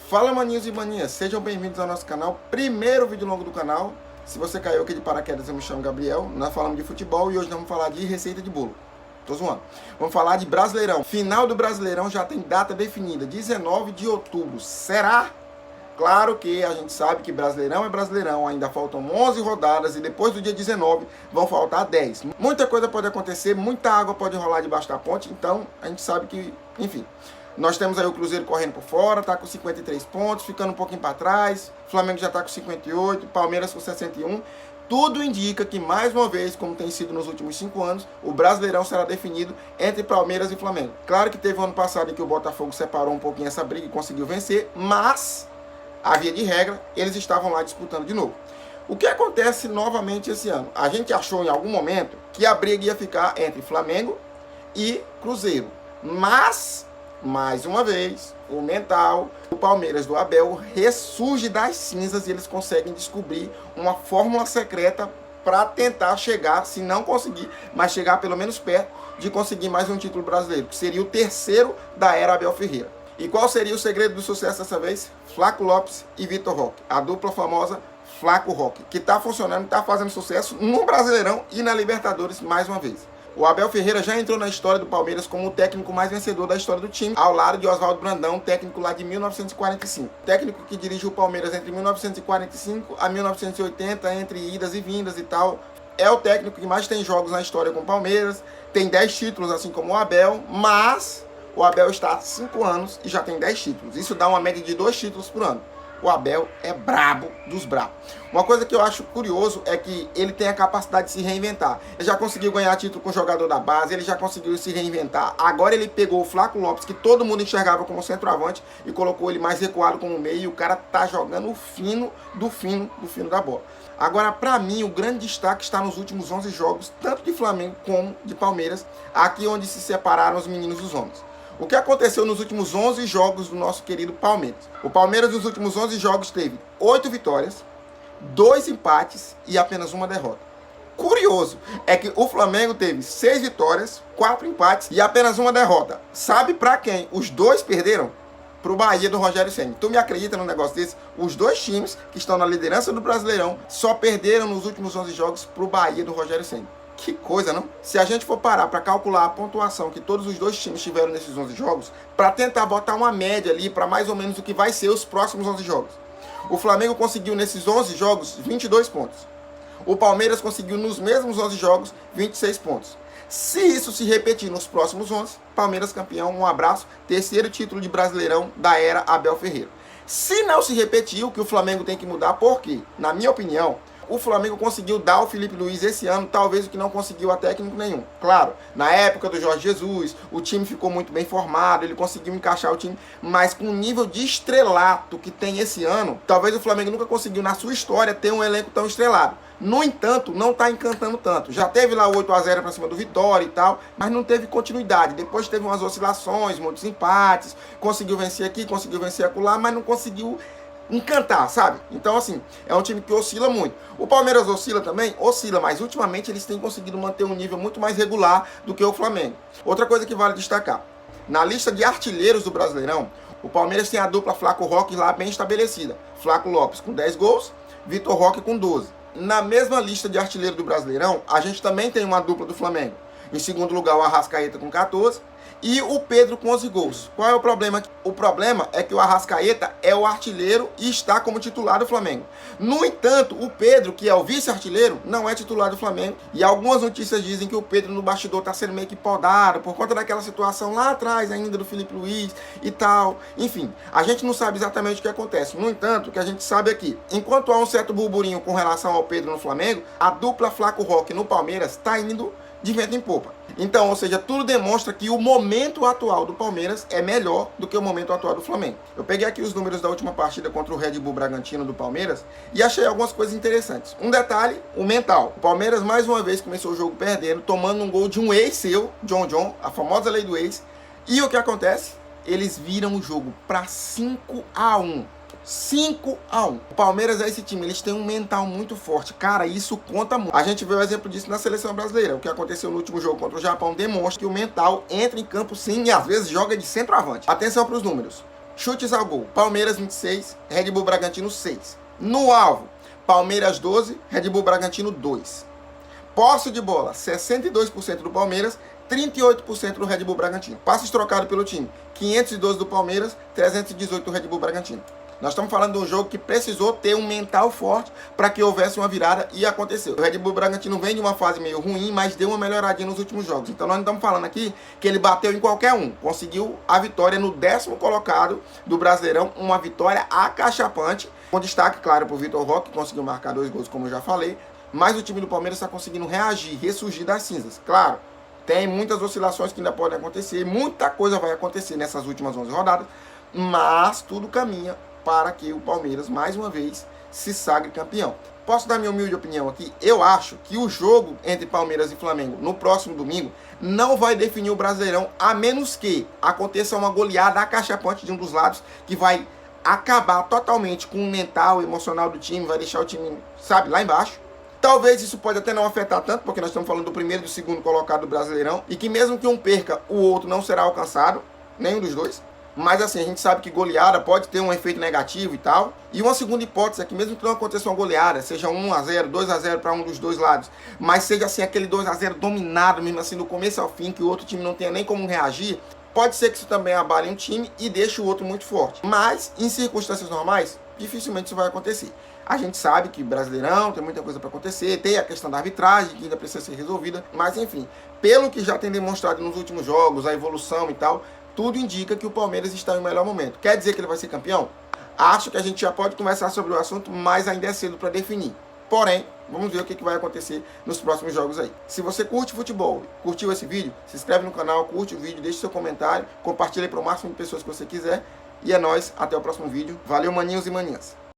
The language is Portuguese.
Fala maninhos e maninhas, sejam bem-vindos ao nosso canal, primeiro vídeo longo do canal. Se você caiu aqui de paraquedas, eu me chamo Gabriel, nós falamos de futebol e hoje nós vamos falar de receita de bolo. Tô zoando. Vamos falar de Brasileirão. Final do Brasileirão já tem data definida, 19 de outubro. Será? Claro que a gente sabe que Brasileirão é Brasileirão, ainda faltam 11 rodadas e depois do dia 19 vão faltar 10. Muita coisa pode acontecer, muita água pode rolar debaixo da ponte, então a gente sabe que, enfim... Nós temos aí o Cruzeiro correndo por fora, tá com 53 pontos, ficando um pouquinho para trás. O Flamengo já tá com 58, Palmeiras com 61. Tudo indica que, mais uma vez, como tem sido nos últimos 5 anos, o Brasileirão será definido entre Palmeiras e Flamengo. Claro que teve um ano passado em que o Botafogo separou um pouquinho essa briga e conseguiu vencer, mas, a via de regra, eles estavam lá disputando de novo. O que acontece novamente esse ano? A gente achou em algum momento que a briga ia ficar entre Flamengo e Cruzeiro, mas... mais uma vez, o mental, o Palmeiras do Abel ressurge das cinzas e eles conseguem descobrir uma fórmula secreta para tentar chegar, se não conseguir, mas chegar pelo menos perto de conseguir mais um título brasileiro, que seria o terceiro da era Abel Ferreira. E qual seria o segredo do sucesso dessa vez? Flaco Lopes e Vitor Roque, a dupla famosa Flaco Roque, que está funcionando, está fazendo sucesso no Brasileirão e na Libertadores mais uma vez. O Abel Ferreira já entrou na história do Palmeiras como o técnico mais vencedor da história do time, ao lado de Oswaldo Brandão, técnico lá de 1945. Técnico que dirigiu o Palmeiras entre 1945 a 1980, entre idas e vindas e tal. É o técnico que mais tem jogos na história com o Palmeiras, tem 10 títulos, assim como o Abel, mas o Abel está há 5 anos e já tem 10 títulos. Isso dá uma média de 2 títulos por ano. O Abel é brabo dos brabos. Uma coisa que eu acho curioso é que ele tem a capacidade de se reinventar. Ele já conseguiu ganhar título com o jogador da base, ele já conseguiu se reinventar. Agora ele pegou o Flaco Lopes, que todo mundo enxergava como centroavante, e colocou ele mais recuado como meio, e o cara tá jogando o fino do fino da bola. Agora, pra mim, o grande destaque está nos últimos 11 jogos, tanto de Flamengo como de Palmeiras, aqui onde se separaram os meninos dos homens. O que aconteceu nos últimos 11 jogos do nosso querido Palmeiras? O Palmeiras nos últimos 11 jogos teve 8 vitórias, 2 empates e apenas uma derrota. Curioso é que o Flamengo teve 6 vitórias, 4 empates e apenas uma derrota. Sabe pra quem os dois perderam? Pro Bahia do Rogério Ceni. Tu me acredita num negócio desse? Os dois times que estão na liderança do Brasileirão só perderam nos últimos 11 jogos pro Bahia do Rogério Ceni. Que coisa, não? Se a gente for parar para calcular a pontuação que todos os dois times tiveram nesses 11 jogos, para tentar botar uma média ali para mais ou menos o que vai ser os próximos 11 jogos. O Flamengo conseguiu nesses 11 jogos 22 pontos. O Palmeiras conseguiu nos mesmos 11 jogos 26 pontos. Se isso se repetir nos próximos 11, Palmeiras campeão, um abraço, terceiro título de Brasileirão da era Abel Ferreira. Se não se repetir, o que o Flamengo tem que mudar, porque, na minha opinião, o Flamengo conseguiu dar ao Felipe Luiz esse ano, talvez o que não conseguiu a técnico nenhum. Claro, na época do Jorge Jesus, o time ficou muito bem formado, ele conseguiu encaixar o time, mas com o nível de estrelato que tem esse ano, talvez o Flamengo nunca conseguiu na sua história ter um elenco tão estrelado. No entanto, não está encantando tanto. Já teve lá o 8-0 para cima do Vitória e tal, mas não teve continuidade. Depois teve umas oscilações, muitos empates, conseguiu vencer aqui, conseguiu vencer acolá, mas não conseguiu encantar, sabe? Então, assim, é um time que oscila muito. O Palmeiras oscila também? Oscila, mas ultimamente eles têm conseguido manter um nível muito mais regular do que o Flamengo. Outra coisa que vale destacar, na lista de artilheiros do Brasileirão, o Palmeiras tem a dupla Flaco Roque lá bem estabelecida. Flaco Lopes com 10 gols, Vitor Roque com 12. Na mesma lista de artilheiro do Brasileirão, a gente também tem uma dupla do Flamengo. Em segundo lugar, o Arrascaeta com 14 e o Pedro com 11 gols. Qual é o problema? O problema é que o Arrascaeta é o artilheiro e está como titular do Flamengo. No entanto, o Pedro, que é o vice-artilheiro, não é titular do Flamengo. E algumas notícias dizem que o Pedro no bastidor está sendo meio que podado por conta daquela situação lá atrás ainda do Felipe Luiz e tal. Enfim, a gente não sabe exatamente o que acontece. No entanto, o que a gente sabe aqui, enquanto há um certo burburinho com relação ao Pedro no Flamengo, a dupla Flaco Roque no Palmeiras está indo de vento em popa. Então, ou seja, tudo demonstra que o momento atual do Palmeiras é melhor do que o momento atual do Flamengo. Eu peguei aqui os números da última partida contra o Red Bull Bragantino do Palmeiras e achei algumas coisas interessantes. Um detalhe, o mental. O Palmeiras mais uma vez começou o jogo perdendo, tomando um gol de um ex seu, John, a famosa lei do ex. E o que acontece? Eles viram o jogo para 5-1. 5-1. O Palmeiras é esse time, eles têm um mental muito forte. Cara, isso conta muito. A gente vê o exemplo disso na seleção brasileira. O que aconteceu no último jogo contra o Japão demonstra que o mental entra em campo sim e às vezes joga de centroavante. Atenção para os números. Chutes ao gol, Palmeiras 26, Red Bull Bragantino 6. No alvo, Palmeiras 12, Red Bull Bragantino 2. Posse de bola, 62% do Palmeiras, 38% do Red Bull Bragantino. Passes trocados pelo time, 512 do Palmeiras, 318 do Red Bull Bragantino. Nós estamos falando de um jogo que precisou ter um mental forte para que houvesse uma virada e aconteceu. O Red Bull Bragantino vem de uma fase meio ruim, mas deu uma melhoradinha nos últimos jogos. Então nós não estamos falando aqui que ele bateu em qualquer um. Conseguiu a vitória no 10º colocado do Brasileirão, uma vitória acachapante. Com destaque, claro, para o Vitor Roque, que conseguiu marcar 2 gols, como eu já falei. Mas o time do Palmeiras está conseguindo reagir, ressurgir das cinzas. Claro, tem muitas oscilações que ainda podem acontecer, muita coisa vai acontecer nessas últimas 11 rodadas, mas tudo caminha para que o Palmeiras, mais uma vez, se sagre campeão. Posso dar minha humilde opinião aqui? Eu acho que o jogo entre Palmeiras e Flamengo no próximo domingo não vai definir o Brasileirão, a menos que aconteça uma goleada acachapante de um dos lados, que vai acabar totalmente com o mental, emocional do time, vai deixar o time, sabe, lá embaixo. Talvez isso pode até não afetar tanto, porque nós estamos falando do primeiro e do segundo colocado do Brasileirão, e que mesmo que um perca, o outro não será alcançado, nenhum dos dois. Mas assim, a gente sabe que goleada pode ter um efeito negativo e tal. E uma segunda hipótese é que mesmo que não aconteça uma goleada, seja 1-0, 2-0 para um dos dois lados, mas seja assim aquele 2-0 dominado, mesmo assim do começo ao fim, que o outro time não tenha nem como reagir, pode ser que isso também abale um time e deixe o outro muito forte. Mas em circunstâncias normais, dificilmente isso vai acontecer. A gente sabe que Brasileirão tem muita coisa para acontecer, tem a questão da arbitragem que ainda precisa ser resolvida, mas enfim, pelo que já tem demonstrado nos últimos jogos, a evolução e tal, tudo indica que o Palmeiras está em um melhor momento. Quer dizer que ele vai ser campeão? Acho que a gente já pode conversar sobre o assunto, mas ainda é cedo para definir. Porém, vamos ver o que vai acontecer nos próximos jogos aí. Se você curte futebol, curtiu esse vídeo, se inscreve no canal, curte o vídeo, deixe seu comentário, compartilhe para o máximo de pessoas que você quiser. E é nóis, até o próximo vídeo. Valeu, maninhos e maninhas.